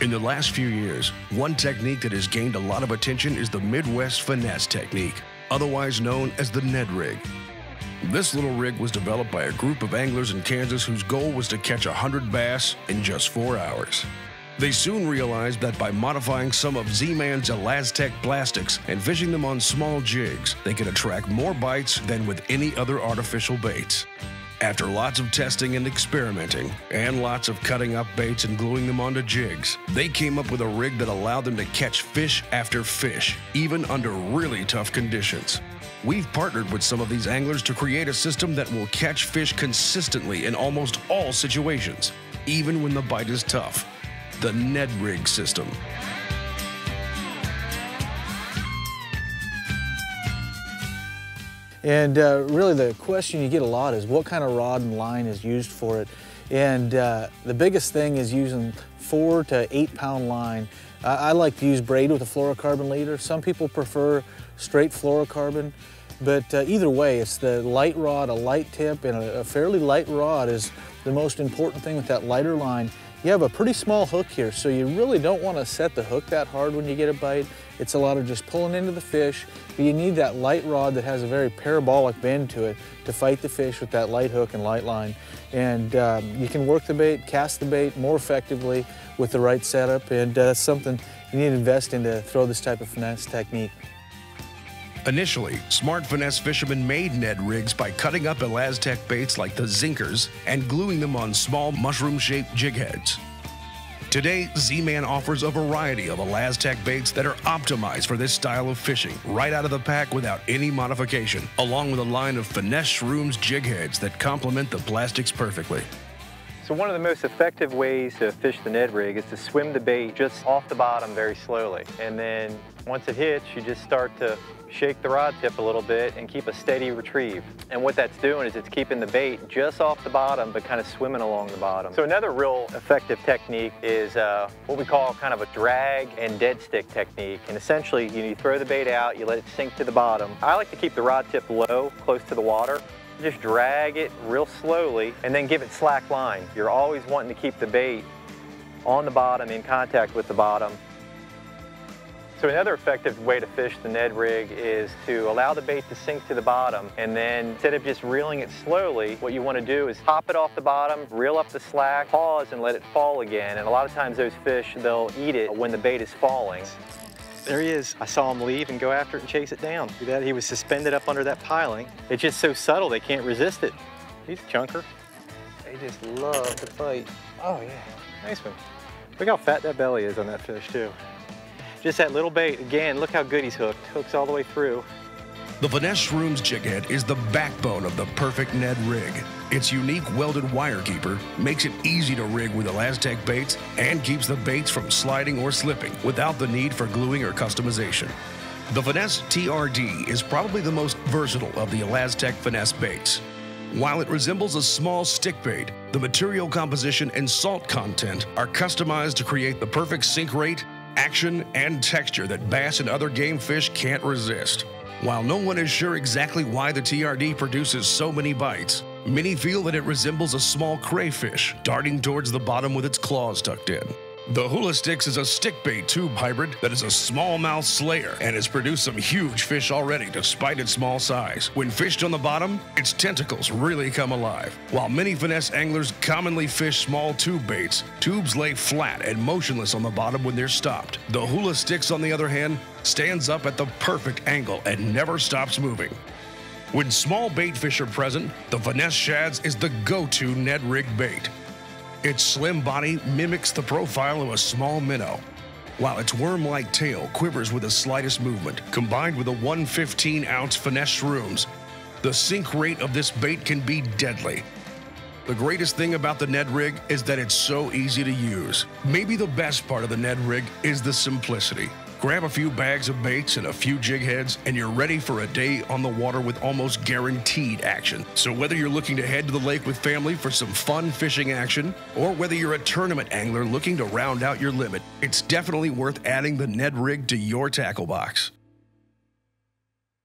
In the last few years, one technique that has gained a lot of attention is the Midwest finesse technique, otherwise known as the Ned Rig. This little rig was developed by a group of anglers in Kansas whose goal was to catch 100 bass in just 4 hours. They soon realized that by modifying some of Z-Man's Elastec plastics and fishing them on small jigs, they could attract more bites than with any other artificial baits. After lots of testing and experimenting, and lots of cutting up baits and gluing them onto jigs, they came up with a rig that allowed them to catch fish after fish, even under really tough conditions. We've partnered with some of these anglers to create a system that will catch fish consistently in almost all situations, even when the bite is tough. The Ned Rig system. And really the question you get a lot is what kind of rod and line is used for it. And the biggest thing is using 4 to 8 pound line. I like to use braid with a fluorocarbon leader. Some people prefer straight fluorocarbon, but either way, it's the light rod, a light tip, and a fairly light rod is the most important thing with that lighter line. You have a pretty small hook here, so you really don't want to set the hook that hard when you get a bite. It's a lot of just pulling into the fish, but you need that light rod that has a very parabolic bend to it to fight the fish with that light hook and light line. And you can work the bait, cast the bait more effectively with the right setup, and that's something you need to invest in to throw this type of finesse technique. Initially, smart finesse fishermen made Ned rigs by cutting up Elastec baits like the zinkers and gluing them on small mushroom-shaped jig heads. Today, Z-Man offers a variety of Elastec baits that are optimized for this style of fishing, right out of the pack without any modification, along with a line of Finesse Shrooms jig heads that complement the plastics perfectly. So one of the most effective ways to fish the Ned Rig is to swim the bait just off the bottom very slowly. And then once it hits, you just start to shake the rod tip a little bit and keep a steady retrieve. And what that's doing is it's keeping the bait just off the bottom but kind of swimming along the bottom. So another real effective technique is what we call kind of a drag and dead stick technique. And essentially you throw the bait out, you let it sink to the bottom. I like to keep the rod tip low, close to the water. Just drag it real slowly and then give it slack line. You're always wanting to keep the bait on the bottom, in contact with the bottom. So another effective way to fish the Ned Rig is to allow the bait to sink to the bottom, and then instead of just reeling it slowly, what you want to do is pop it off the bottom, reel up the slack, pause and let it fall again. And a lot of times those fish, they'll eat it when the bait is falling. There he is. I saw him leave and go after it and chase it down. See that? He was suspended up under that piling. It's just so subtle they can't resist it. He's a chunker. They just love to fight. Oh yeah, nice one. Look how fat that belly is on that fish too. Just that little bait. Again, look how good he's hooked. Hooks all the way through. The Finesse Shrooms jig head is the backbone of the perfect Ned Rig. Its unique welded wire keeper makes it easy to rig with Elastec baits and keeps the baits from sliding or slipping without the need for gluing or customization. The Finesse TRD is probably the most versatile of the Elastec finesse baits. While it resembles a small stick bait, the material composition and salt content are customized to create the perfect sink rate, action, and texture that bass and other game fish can't resist. While no one is sure exactly why the TRD produces so many bites, many feel that it resembles a small crayfish darting towards the bottom with its claws tucked in. The Hula Sticks is a stick-bait tube hybrid that is a smallmouth slayer and has produced some huge fish already despite its small size. When fished on the bottom, its tentacles really come alive. While many finesse anglers commonly fish small tube baits, tubes lay flat and motionless on the bottom when they're stopped. The Hula Sticks, on the other hand, stands up at the perfect angle and never stops moving. When small bait fish are present, the Finesse Shads is the go-to Ned Rig bait. Its slim body mimics the profile of a small minnow, while its worm-like tail quivers with the slightest movement. Combined with a 115-ounce Finesse Shrooms, the sink rate of this bait can be deadly. The greatest thing about the Ned Rig is that it's so easy to use. Maybe the best part of the Ned Rig is the simplicity. Grab a few bags of baits and a few jig heads, and you're ready for a day on the water with almost guaranteed action. So whether you're looking to head to the lake with family for some fun fishing action, or whether you're a tournament angler looking to round out your limit, it's definitely worth adding the Ned Rig to your tackle box.